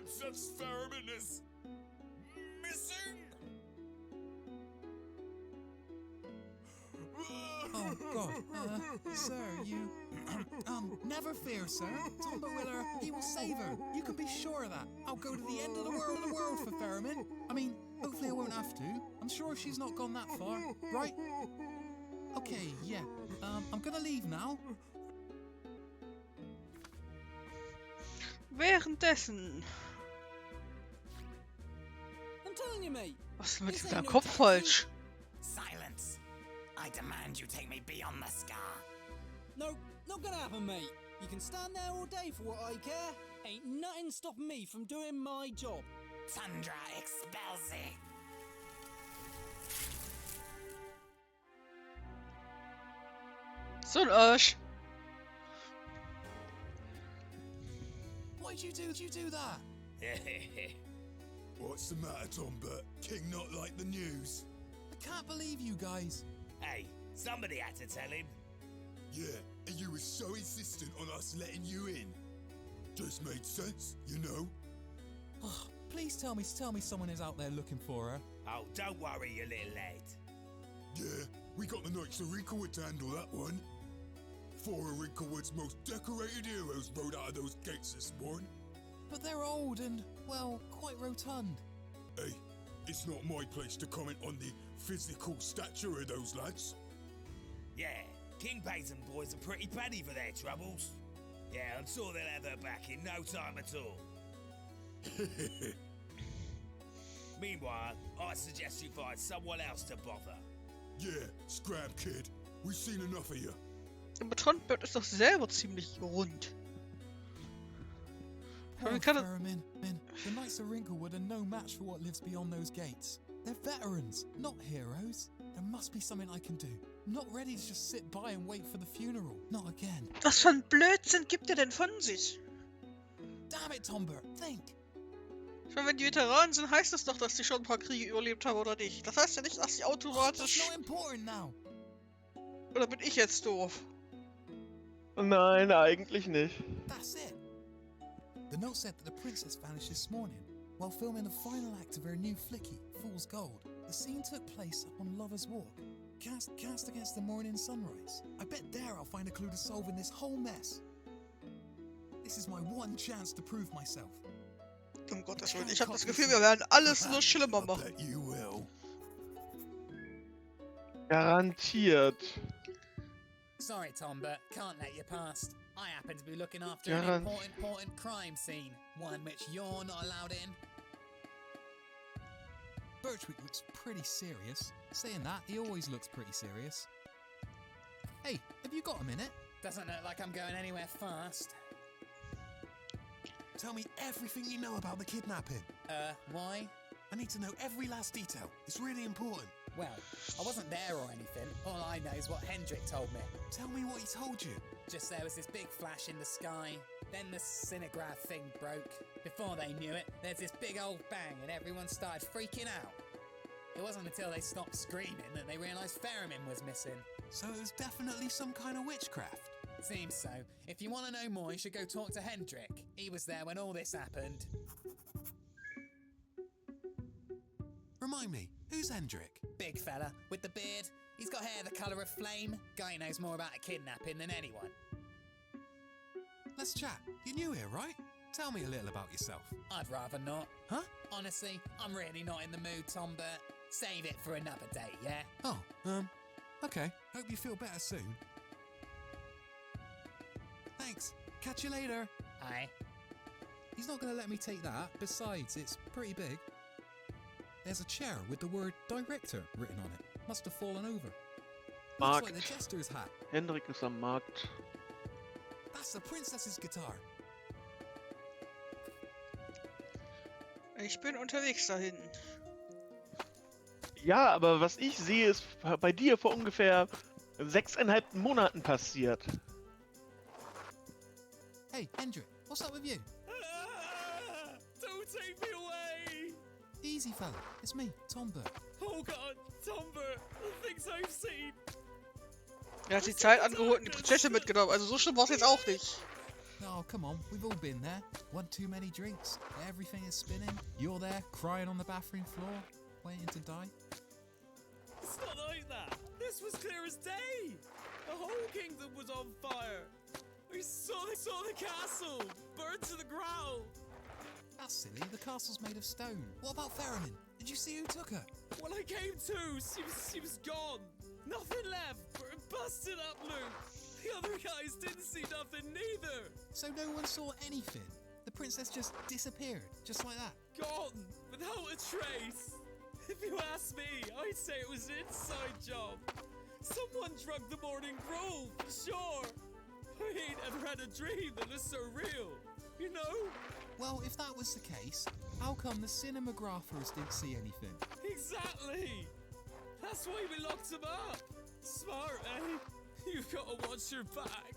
Princess Ferriman is missing. Oh, God. Sir, you... never fear, sir. Tomba Willer, he will save her. You can be sure of that. I'll go to the end of the world for Ferriman. I mean, hopefully I won't have to. I'm sure she's not gone that far, right? Okay, yeah. I'm gonna leave now. Währenddessen. I'm telling you, mate. Was ist mit deinem Kopf falsch? Silence! I demand you take me beyond the scar. No, not gonna happen, mate. You can stand there all day for what I care. Ain't nothing stopping me from doing my job. Tundra expelsi. So ein Arsch. Why'd you do that? What's the matter, Tomba? King not like the news? I can't believe you guys. Hey, somebody had to tell him. Yeah, and you were so insistent on us letting you in. Just made sense, you know? Oh, please tell me someone is out there looking for her. Oh, don't worry, you little lad. Yeah, we got the Knights of Wrinklewood to handle that one. 4 of Wrinklewood's most decorated heroes rode out of those gates this morning. But they're old and, well, quite rotund. Hey, it's not my place to comment on the physical stature of those lads. Yeah, King Payton boys are pretty paddy for their troubles. Yeah, I'm sure they'll have her back in no time at all. Meanwhile, I suggest you find someone else to bother. Yeah, scram kid. We've seen enough of you. Aber Trondberg ist doch selber ziemlich rund. Oh, Man kann Ferriman, the Knights of Wrinklewood are no match for what lives beyond those gates. They're veterans, not heroes. There must be something I can do. I'm not ready to just sit by and wait for the funeral. Not again. Was für ein Blödsinn gibt er denn von sich? Damn it, Tomba, think. Ich meine, wenn die Veteranen sind, heißt das doch, dass die schon ein paar Kriege überlebt haben, oder nicht? Das heißt ja nicht, dass sie That's automatisch... not important now. Oder bin ich jetzt doof? Nein, eigentlich nicht. That's it. The note said that the princess vanished this morning while filming the final act of her new flicky, Fool's Gold. The scene took place up on Lover's Walk, cast against the morning sunrise. I bet there I'll find a clue to solving this whole mess. This is my one chance to prove myself. Um Gottes Willen, ich habe das Gefühl, wir werden alles nur schlimmer I machen. bet you will. Garantiert. Sorry, Tom, but can't let you past. I happen to be looking after an important crime scene, one which you're not allowed in. Birchwick looks pretty serious. Saying that, he always looks pretty serious. Hey, have you got a minute? Doesn't look like I'm going anywhere fast. Tell me everything you know about the kidnapping. Why? I need to know every last detail. It's really important. Well, I wasn't there or anything. All I know is what Hendrik told me. Tell me what he told you. Just there was this big flash in the sky, then the cinemagraph thing broke. Before they knew it, there's this big old bang and everyone started freaking out. It wasn't until they stopped screaming that they realised Ferriman was missing. So it was definitely some kind of witchcraft. Seems so. If you want to know more, you should go talk to Hendrik. He was there when all this happened. Remind me, who's Hendrik? Big fella, with the beard. He's got hair the colour of flame. Guy knows more about a kidnapping than anyone. Let's chat. You're new here, right? Tell me a little about yourself. I'd rather not. Huh? Honestly, I'm really not in the mood, Tom, but save it for another day, yeah? Oh, okay. Hope you feel better soon. Thanks. Catch you later. Aye. He's not going to let me take that. Besides, it's pretty big. There's a chair with the word director written on it. Must have fallen over. Looks Markt. like the jester's hat. Hendrik ist am Markt. That's the princess's guitar. Ich bin unterwegs da hinten. Ja, aber was ich sehe, ist bei dir vor ungefähr 6,5 Monaten passiert. Hey, Hendrik, what's up with you? Don't take me away! Easy, fella. It's me, Tomba. Oh God, Tomba, the things I've seen. Er hat die Zeit angeholt und die Prinzessin mitgenommen, also so schlimm war es jetzt auch nicht. No, Oh, come on, we've all been there. One too many drinks, everything is spinning. You're there, crying on the bathroom floor, waiting to die. It's not like that. This was clear as day. The whole kingdom was on fire. We saw the castle burned to the ground. That's silly, the castle's made of stone. What about Ferriman? Did you see who took her? When I came to, she was gone. Nothing left. Busted up, Luke. The other guys didn't see nothing neither. So no one saw anything? The princess just disappeared, just like that? Gone, without a trace. If you ask me, I'd say it was an inside job. Someone drugged the morning gruel, for sure. I ain't ever had a dream that was so real, you know? Well, if that was the case, how come the cinemagraphers didn't see anything? Exactly. That's why we locked him up. Smart, eh? You've got to watch your back.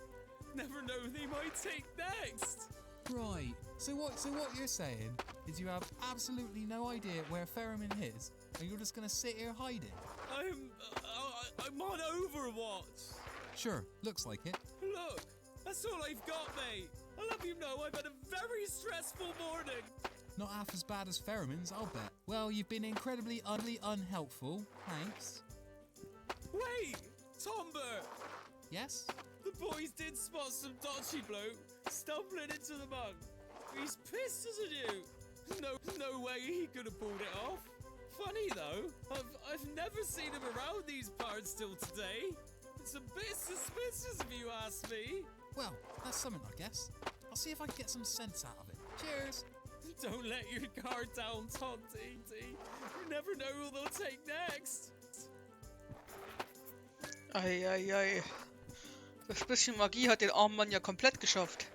Never know who they might take next. Right. So what you're saying is you have absolutely no idea where Ferriman is, and you're just gonna sit here hiding? I'm on Overwatch. Sure, looks like it. Look, that's all I've got, mate. I'll have you know I've had a very stressful morning. Not half as bad as Ferriman's, I'll bet. Well, you've been incredibly unhelpful. Thanks. Wait, Tomber. Yes? The boys did spot some dodgy bloke stumbling into the mug. He's pissed, isn't you? No way he could have pulled it off. Funny though, I've never seen him around these parts till today. It's a bit suspicious if you ask me. Well, that's something, I guess. I'll see if I can get some sense out of it. Cheers! Don't let your guard down, Tonti. You never know who they'll take next. Eieiei. Das bisschen Magie hat den armen Mann ja komplett geschafft.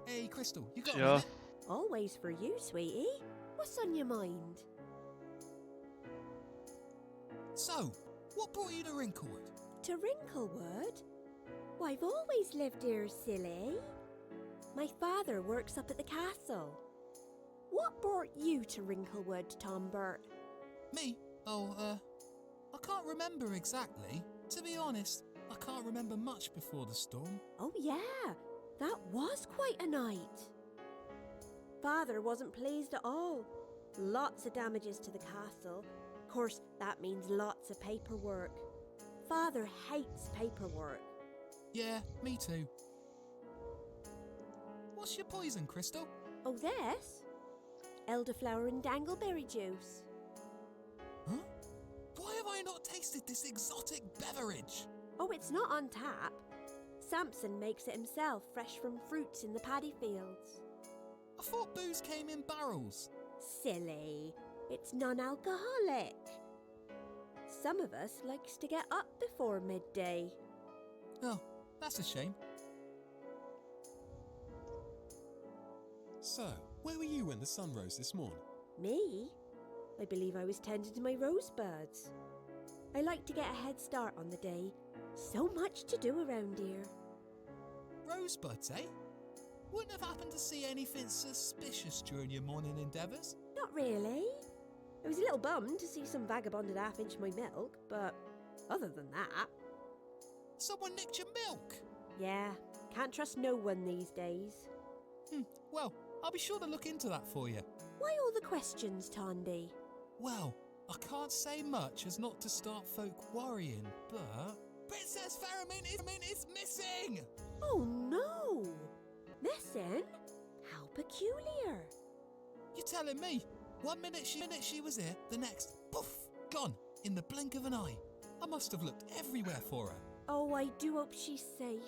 Hey, Crystal, you got a Ja. minute? Always for you, sweetie. What's on your mind? So, what brought you to Wrinklewood? To Wrinklewood? Why, I've always lived here, silly. My father works up at the castle. What brought you to Wrinklewood, Tombert? Me? Oh, I can't remember exactly. To be honest, I can't remember much before the storm. Oh, yeah. That was quite a night. Father wasn't pleased at all. Lots of damages to the castle. Of course, that means lots of paperwork. Father hates paperwork. Yeah, me too. What's your poison, Crystal? Oh, this? Elderflower and dangleberry juice. Huh? Why have I not tasted this exotic beverage? Oh, it's not on tap. Samson makes it himself, fresh from fruits in the paddy fields. I thought booze came in barrels. Silly. It's non-alcoholic. Some of us likes to get up before midday. Oh, that's a shame. So, where were you when the sun rose this morning? Me? I believe I was tending to my rosebuds. I like to get a head start on the day. So much to do around here. Rosebuds, eh? Wouldn't have happened to see anything suspicious during your morning endeavours? Not really. I was a little bummed to see some vagabond had half-inched my milk, but other than that... Someone nicked your milk? Yeah, can't trust no one these days. Well, I'll be sure to look into that for you. Why all the questions, Tandy? Well, I can't say much as not to start folk worrying, but... Princess Ferriman is missing! Oh no! Missing? How peculiar. You're telling me? One minute she was here, the next, poof, gone, in the blink of an eye. I must have looked everywhere for her. Oh, I do hope she's safe.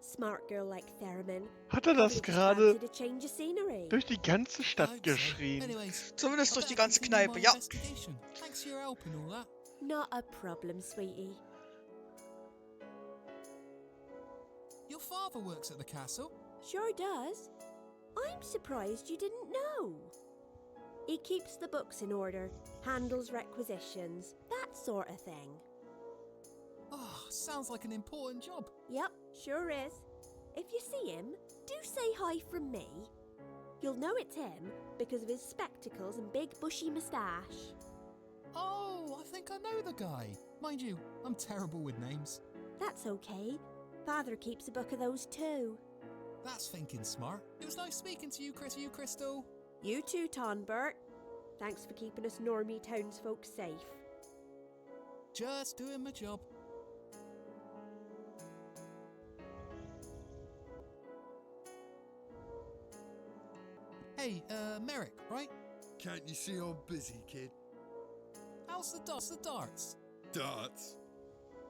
Smart girl like Theremin. Hat er das gerade A change of scenery. durch die ganze Stadt geschrien? Anyways, Zumindest durch die ganze I'll bet I Kneipe, can ja. do my investigation. Thanks for your help and all that. Not a problem, sweetie. Your father works at the castle? Sure does. I'm surprised you didn't know. He keeps the books in order, handles requisitions, that sort of thing. Oh, sounds like an important job. Yep, sure is. If you see him, do say hi from me. You'll know it's him because of his spectacles and big bushy moustache. Oh, I think I know the guy. Mind you, I'm terrible with names. That's okay. Father keeps a book of those too. That's thinking smart. It was nice speaking to you, Crystal. You too, Tonbert. Thanks for keeping us normie townsfolk safe. Just doing my job. Hey, Merrick, right? Can't you see I'm busy, kid? How's the darts? Darts?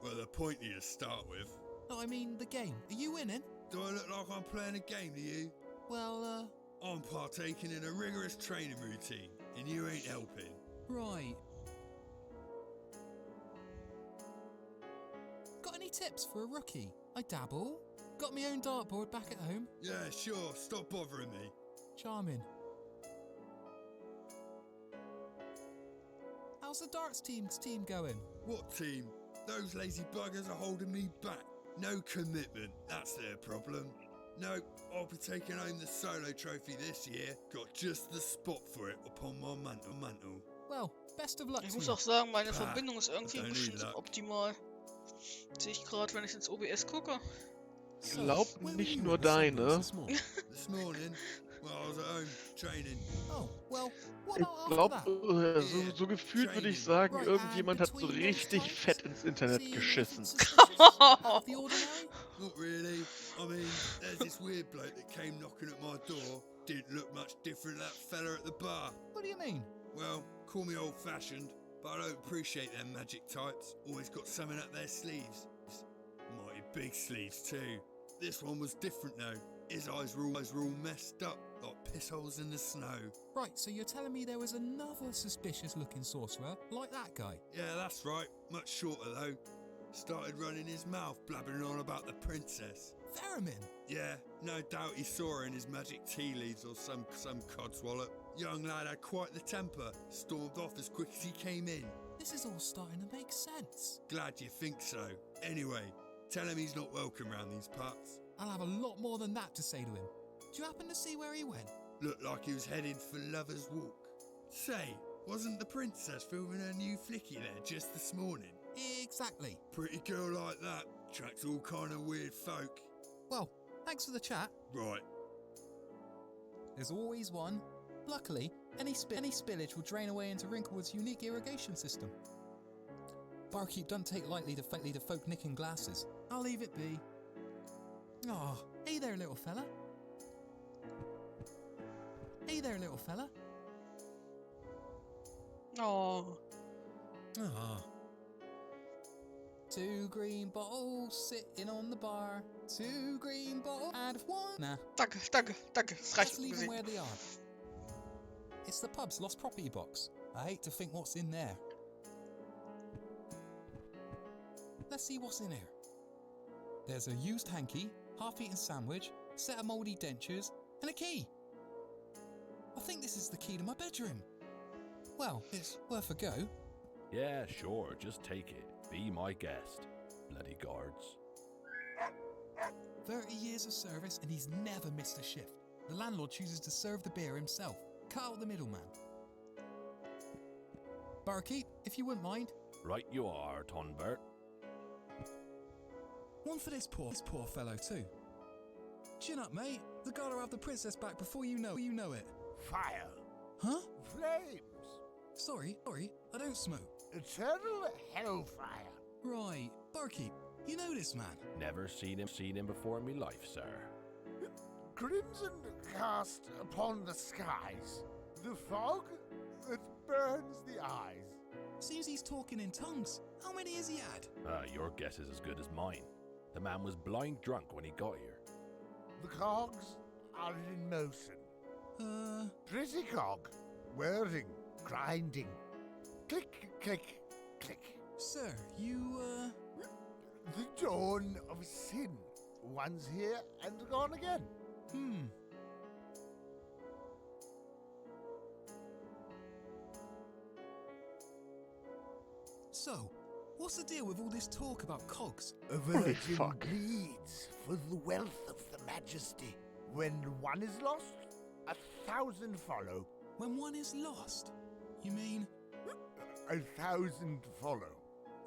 Well, they're pointy to start with. No, I mean the game. Are you winning? Do I look like I'm playing a game to you? Well, I'm partaking in a rigorous training routine, and you ain't helping. right. Got any tips for a rookie? I dabble. Got my own dartboard back at home. Yeah, sure, stop bothering me. Charming. How's the darts team going? What team? Those lazy buggers are holding me back. No commitment, that's their problem. No, I'll be taking home the solo trophy this year. Got just the spot for it upon my mantle. Well, best of luck Ich to muss you. auch sagen, meine Ah, Verbindung ist irgendwie I don't bestimmt need so luck. optimal. Sehe ich gerade, wenn ich ins OBS gucke. Glaub where were nicht you nur at the Sunrise deine. this morning? This morning, well, I was at home training. Oh, well, what Ich about glaub, after that? so gefühlt würde ich sagen, Right, irgendjemand and hat so between those richtig times, fett ins Internet see geschissen. anything suspicious out of the ordinary? Not really. I mean, there's this weird bloke that came knocking at my door. Didn't look much different to that fella at the bar. What do you mean? Well, call me old-fashioned, but I don't appreciate them magic types. Always got something up their sleeves. Mighty big sleeves too. This one was different though. His eyes were all messed up, like piss holes in the snow. Right, so you're telling me there was another suspicious-looking sorcerer like that guy? Yeah, that's right. Much shorter though. Started running his mouth, blabbering on about the princess. Theremin? Yeah, no doubt he saw her in his magic tea leaves or some codswallop. Young lad had quite the temper. Stormed off as quick as he came in. This is all starting to make sense. Glad you think so. Anyway, tell him he's not welcome round these parts. I'll have a lot more than that to say to him. Do you happen to see where he went? Looked like he was heading for Lover's Walk. Say, wasn't the princess filming her new flicky there just this morning? Exactly. Pretty girl like that attracts all kind of weird folk. Well, thanks for the chat. Right. There's always one. Luckily, any spillage will drain away into Wrinklewood's unique irrigation system. Barkeep doesn't take lightly to folk nicking glasses. I'll leave it be. Oh, hey there, little fella. Hey there, little fella. Oh. Ah. 2 green bottles sitting on the bar. 2 green bottles out of 1. Nah, Danke. Das reicht let's leave them gesehen. where they are. It's the pub's lost property box. I hate to think what's in there. Let's see what's in here. There's a used hanky, half-eaten sandwich, set of mouldy dentures, and a key. I think this is the key to my bedroom. Well, it's worth a go. Yeah, sure, just take it. Be my guest. Bloody guards. 30 years of service and he's never missed a shift. The landlord chooses to serve the beer himself. Cut out the middleman. Barkeep, if you wouldn't mind. Right you are, Tonbert. One for this poor fellow too. Chin up, mate. The gotta have the princess back before you know it. Fire. Huh? Flames. Sorry, I don't smoke. Eternal hellfire. Right, Barkeep, you know this man. Never seen him before in me life, sir. Crimson cast upon the skies. The fog that burns the eyes. Seems he's talking in tongues. How many has he had? Your guess is as good as mine. The man was blind drunk when he got here. The cogs are in motion. Pretty cog. Whirring, grinding. Click, click, click. Sir, you, The dawn of sin. Once here and gone again. So, what's the deal with all this talk about cogs? A virgin bleeds for the wealth of the majesty. When one is lost, 1,000 follow. When one is lost? You mean... 1,000 follow.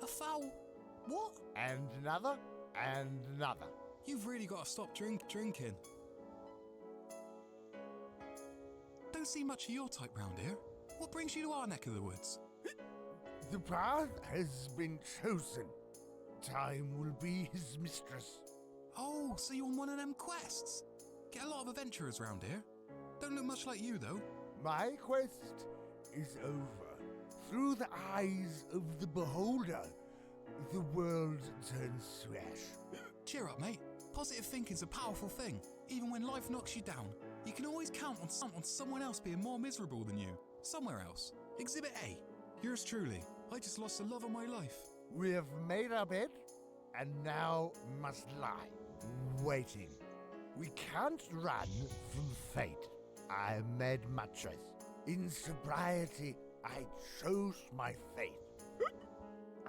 A foul? What? And another, and another. You've really got to stop drinking. Don't see much of your type round here. What brings you to our neck of the woods? The path has been chosen. Time will be his mistress. Oh, so you're on one of them quests? Get a lot of adventurers round here. Don't look much like you, though. My quest is over. Through the eyes of the beholder, the world turns to ash. Cheer up, mate. Positive thinking's a powerful thing. Even when life knocks you down, you can always count on someone else being more miserable than you. Somewhere else. Exhibit A. Yours truly. I just lost the love of my life. We have made our bed, and now must lie, waiting. We can't run from fate. I made mattress. In sobriety, I chose my fate.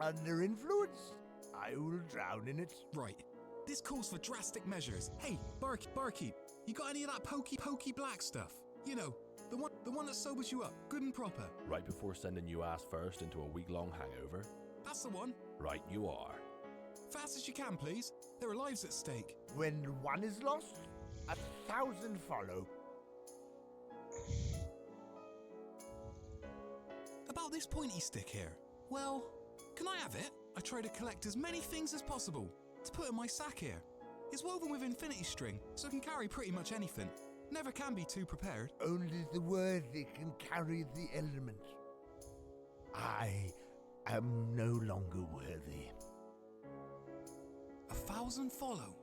Under influence, I will drown in it. Right. This calls for drastic measures. Hey, barkeep, you got any of that pokey black stuff? You know, the one that sobers you up, good and proper. Right before sending you ass first into a week-long hangover? That's the one. Right you are. Fast as you can, please. There are lives at stake. When one is lost, 1,000 follow. About this pointy stick here. Well, can I have it? I try to collect as many things as possible to put in my sack here. It's woven with infinity string, so it can carry pretty much anything. Never can be too prepared. Only the worthy can carry the element. I am no longer worthy. 1,000 follow.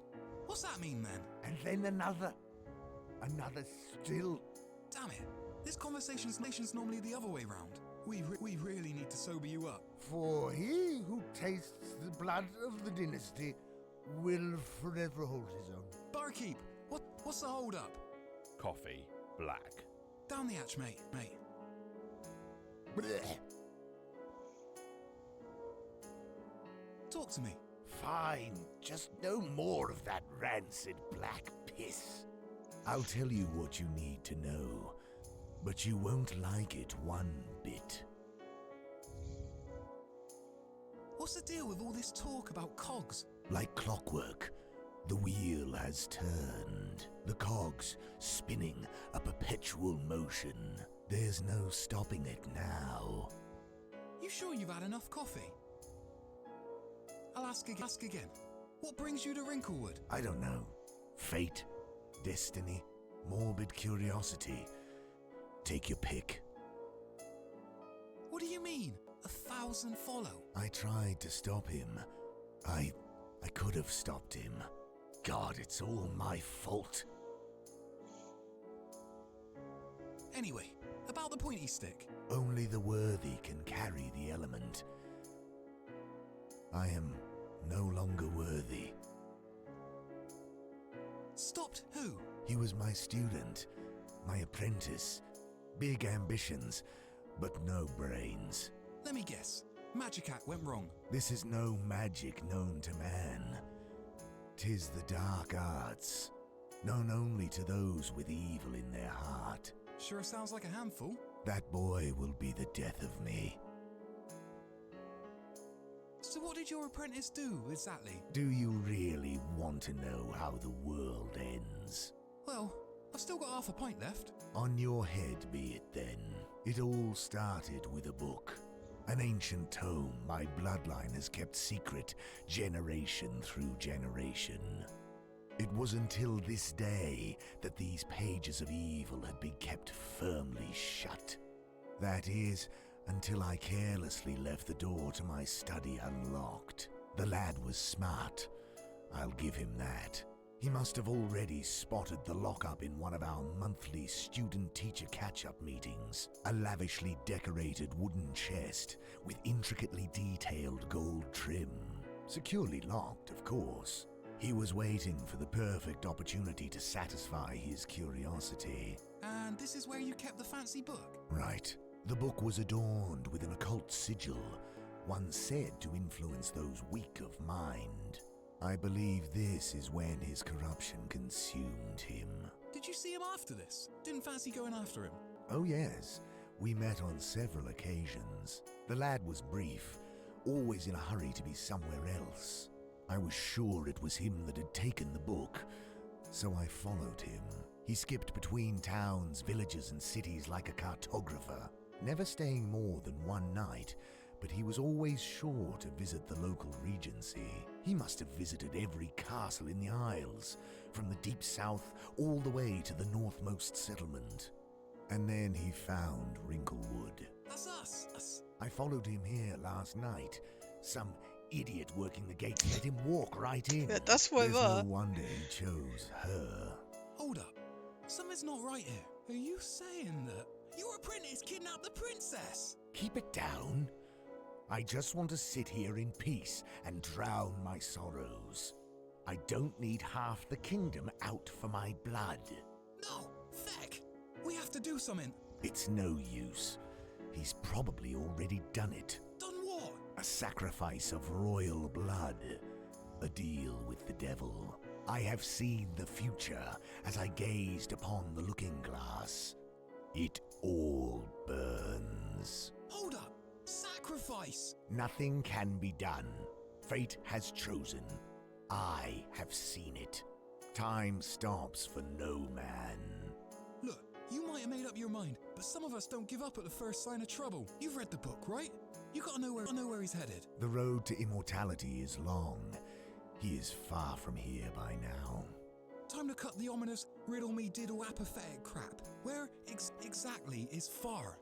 What's that mean then? And then another. Another still. Damn it. This conversation's normally the other way round. We really need to sober you up. For he who tastes the blood of the dynasty will forever hold his own. Barkeep, what's the hold up? Coffee, black. Down the hatch, mate. Blech. Talk to me. Fine, just no more of that rancid black piss. I'll tell you what you need to know, but you won't like it one bit. What's the deal with all this talk about cogs? Like clockwork, the wheel has turned. The cogs spinning a perpetual motion. There's no stopping it now. You sure you've had enough coffee? I'll ask again. What brings you to Wrinklewood? I don't know. Fate, destiny, morbid curiosity. Take your pick. What do you mean? 1,000 follow? I tried to stop him. I could have stopped him. God, it's all my fault. Anyway, about the pointy stick. Only the worthy can carry the element. I am no longer worthy. Stopped who? He was my student, my apprentice. Big ambitions, but no brains. Let me guess. Magic Act went wrong. This is no magic known to man. 'Tis the dark arts, known only to those with evil in their heart. Sure sounds like a handful. That boy will be the death of me. So what did your apprentice do, exactly? Do you really want to know how the world ends? Well, I've still got half a pint left. On your head be it then. It all started with a book. An ancient tome my bloodline has kept secret generation through generation. It was until this day that these pages of evil had been kept firmly shut. That is, until I carelessly left the door to my study unlocked. The lad was smart. I'll give him that. He must have already spotted the lockup in one of our monthly student-teacher catch-up meetings. A lavishly decorated wooden chest with intricately detailed gold trim. Securely locked, of course. He was waiting for the perfect opportunity to satisfy his curiosity. And this is where you kept the fancy book? Right. The book was adorned with an occult sigil, one said to influence those weak of mind. I believe this is when his corruption consumed him. Did you see him after this? Didn't fancy going after him? Oh yes, We met on several occasions. The lad was brief, always in a hurry to be somewhere else. I was sure it was him that had taken the book, so I followed him. He skipped between towns, villages, and cities like a cartographer, never staying more than one night, but he was always sure to visit the local regency. He must have visited every castle in the Isles, from the deep south all the way to the northmost settlement. And then he found Wrinklewood. That's us. I followed him here last night. Some idiot working the gates let him walk right in. Ja, das wohl There's wahr. no wonder he chose her. Hold up. Something's not right here. Are you saying that your apprentice kidnapped the princess? Keep it down. I just want to sit here in peace and drown my sorrows. I don't need half the kingdom out for my blood. No, Feck. We have to do something. It's no use. He's probably already done it. Done what? A sacrifice of royal blood. A deal with the devil. I have seen the future as I gazed upon the looking glass. It all burns. Hold up. Sacrifice. Nothing can be done. Fate has chosen. I have seen it. Time stops for no man. Look, you might have made up your mind, but some of us don't give up at the first sign of trouble. You've read the book, right? You gotta know where he's headed. The road to immortality is long. He is far from here by now. Time to cut the ominous riddle-me-diddle apathetic crap. Where exactly is far?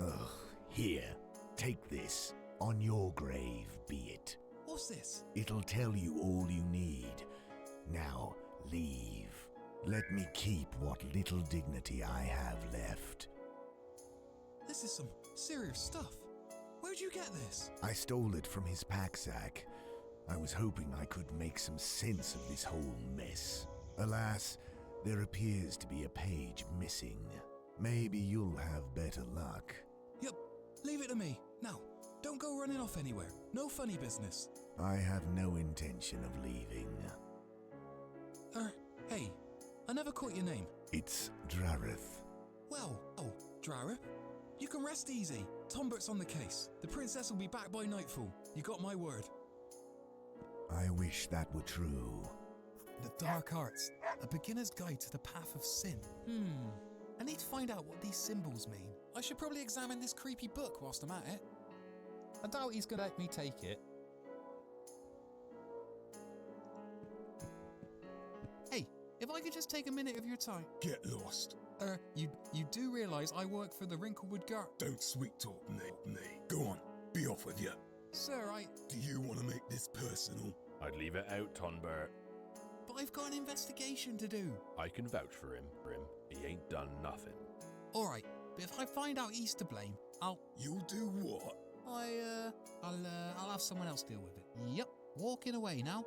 Ugh. Here, take this. On your grave be it. What's this? It'll tell you all you need. Now, leave. Let me keep what little dignity I have left. This is some serious stuff. Where'd you get this? I stole it from his pack-sack. I was hoping I could make some sense of this whole mess. Alas, there appears to be a page missing. Maybe you'll have better luck. Yep, leave it to me. Now, don't go running off anywhere. No funny business. I have no intention of leaving. Hey, I never caught your name. It's Drareth. Well, Drareth, you can rest easy. Tombert's on the case. The princess will be back by nightfall. You got my word. I wish that were true. The Dark Arts, a beginner's guide to the path of sin. I need to find out what these symbols mean. I should probably examine this creepy book whilst I'm at it. I doubt he's gonna let me take it. Hey, if I could just take a minute of your time. Get lost. You do realise I work for the Wrinklewood Guard? Don't sweet talk me. Go on, be off with you. Sir, Do you want to make this personal? I'd leave it out, Tonbert. But I've got an investigation to do. I can vouch for him, Brim. He ain't done nothing. Alright, but if I find out he's to blame, You'll do what? I'll have someone else deal with it. Yep, walking away now.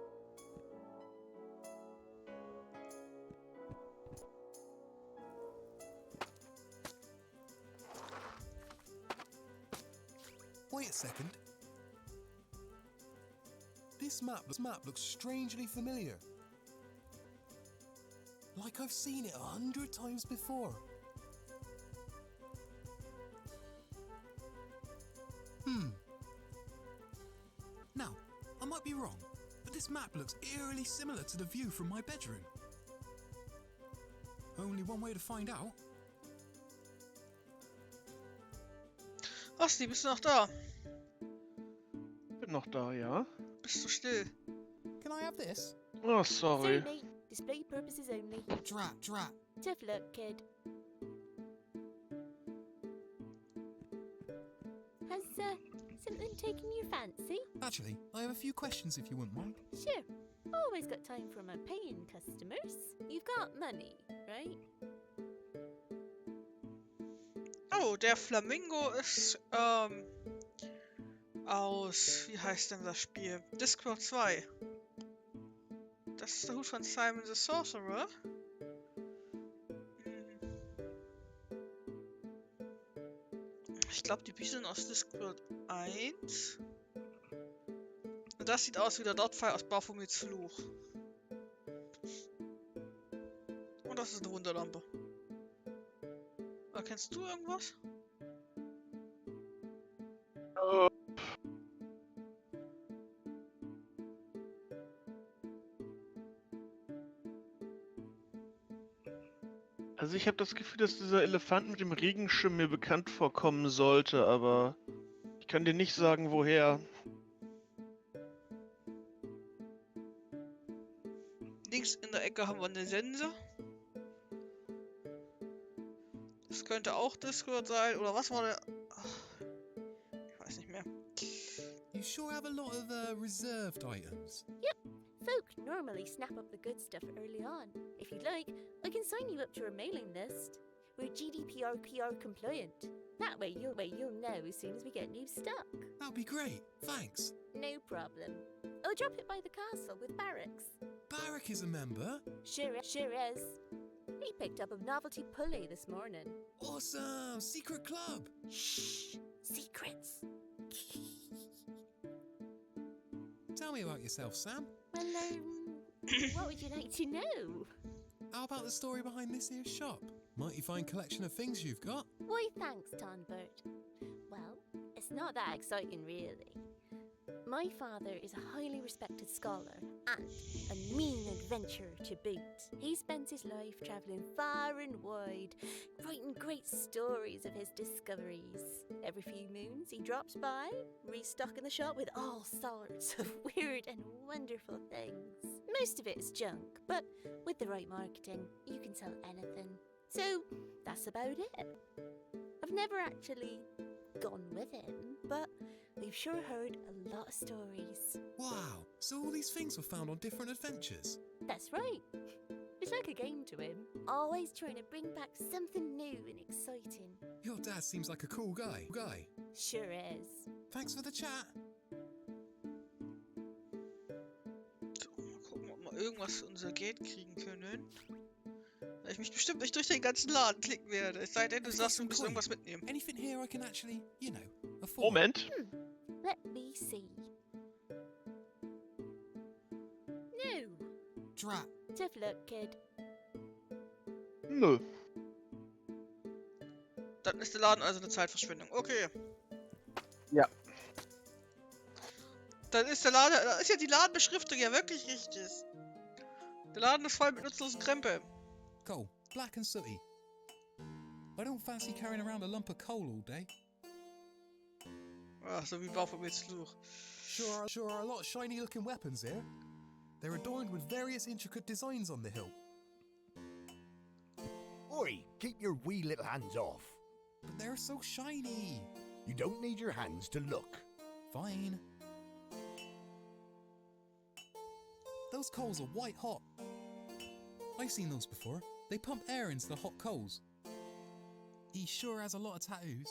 Wait a second. This map looks strangely familiar. Like I've seen it 100 times before. Now, I might be wrong, but this map looks eerily similar to the view from my bedroom. Only one way to find out. Asti, bist du noch da? Bin noch da, ja. Bist du still? Can I have this? Oh, sorry. Sorry, display purposes only. Drat. Tough luck, kid. Has something taken your fancy? Actually, I have a few questions if you wouldn't mind. Sure. Always got time for my paying customers. You've got money, right? Oh, der Flamingo ist, aus, wie heißt denn das Spiel? Discord 2. Das ist der Hut von Simon the Sorcerer. Ich glaube, die Bücher sind aus Discord 1. Und das sieht aus wie der Dotfile aus Baphomets Fluch. Und das ist eine Wunderlampe. Erkennst du irgendwas? Also ich habe das Gefühl, dass dieser Elefant mit dem Regenschirm mir bekannt vorkommen sollte, aber ich kann dir nicht sagen, woher. Links in der Ecke haben wir eine Sense. Das könnte auch Discord sein, oder was war der? Ach, ich weiß nicht mehr. You sure have a lot of reserved items. Yep. Folk normally snap up the good stuff early on. If you'd like, I can sign you up to our mailing list. We're GDPR PR compliant. That way you'll know as soon as we get new stock. That'd be great. Thanks. No problem. I'll drop it by the castle with Barracks. Barrack is a member. Sure is. He picked up a novelty pulley this morning. Awesome! Secret club! Shh! Secrets! Tell me about yourself, Sam. Well, what would you like to know? How about the story behind this here shop? Mighty fine collection of things you've got. Why, thanks, Tonbert. Well, it's not that exciting, really. My father is a highly respected scholar and a mean adventurer to boot. He spent his life travelling far and wide, writing great stories of his discoveries. Every few moons he drops by, restocking the shop with all sorts of weird and wonderful things. Most of it is junk, but with the right marketing, you can sell anything. So, that's about it. I've never actually gone with him, but we've sure heard a lot of stories. Wow, so all these things were found on different adventures? That's right. It's like a game to him. Always trying to bring back something new and exciting. Your dad seems like a cool guy. Sure is. Thanks for the chat. So, mal gucken, ob wir irgendwas für unser Geld kriegen können. Weil ich mich bestimmt nicht durch den ganzen Laden klicken werde. Es sei denn, du sagst, du musst irgendwas mitnehmen. Anything here I can actually, you know, afford? Moment. Let me see. No. Drat. Tough luck, kid. Nö. Dann ist der Laden also eine Zeitverschwendung. Okay. Ja. Dann ist der Laden, da ist ja die Ladenbeschriftung ja wirklich richtig. Der Laden ist voll mit nutzlosen Krempel. Coal, black and sooty. I don't fancy carrying around a lump of coal all day. Ach, so wie Baphomets Fluch. Sure are a lot of shiny looking weapons here. They're adorned with various intricate designs on the hilt. Oi, keep your wee little hands off. But they're so shiny. You don't need your hands to look. Fine. Those coals are white hot. I've seen those before. They pump air into the hot coals. He sure has a lot of tattoos.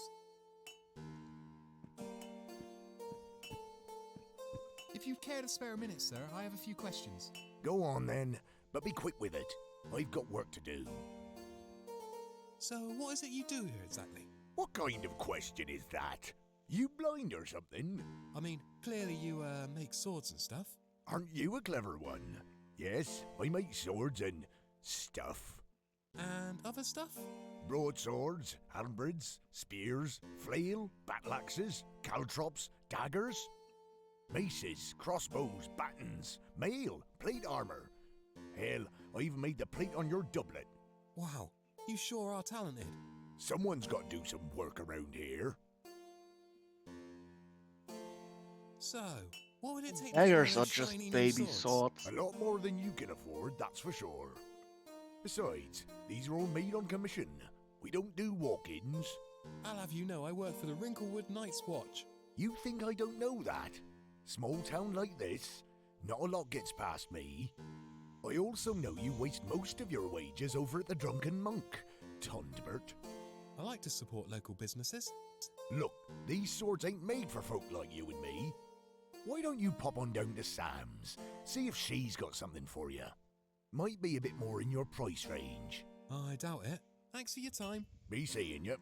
If you care to spare a minute, sir, I have a few questions. Go on then, but be quick with it. I've got work to do. So, what is it you do here exactly? What kind of question is that? You blind or something? I mean, clearly you make swords and stuff. Aren't you a clever one? Yes, I make swords and stuff. And other stuff? Broadswords, halberds, spears, flail, battle axes, caltrops, daggers, maces, crossbows, battens, mail, plate armor. Hell, I even made the plate on your doublet. Wow, you sure are talented. Someone's got to do some work around here. So, what would it take Daggers to are make just shiny new baby swords. A lot more than you can afford, that's for sure. Besides, these are all made on commission. We don't do walk-ins. I'll have you know I work for the Wrinklewood Night's Watch. You think I don't know that? Small town like this, not a lot gets past me. I also know you waste most of your wages over at the Drunken Monk, Tondbert. I like to support local businesses. Look, these swords ain't made for folk like you and me. Why don't you pop on down to Sam's, see if she's got something for you? Might be a bit more in your price range. I doubt it. Thanks for your time. Be seeing you.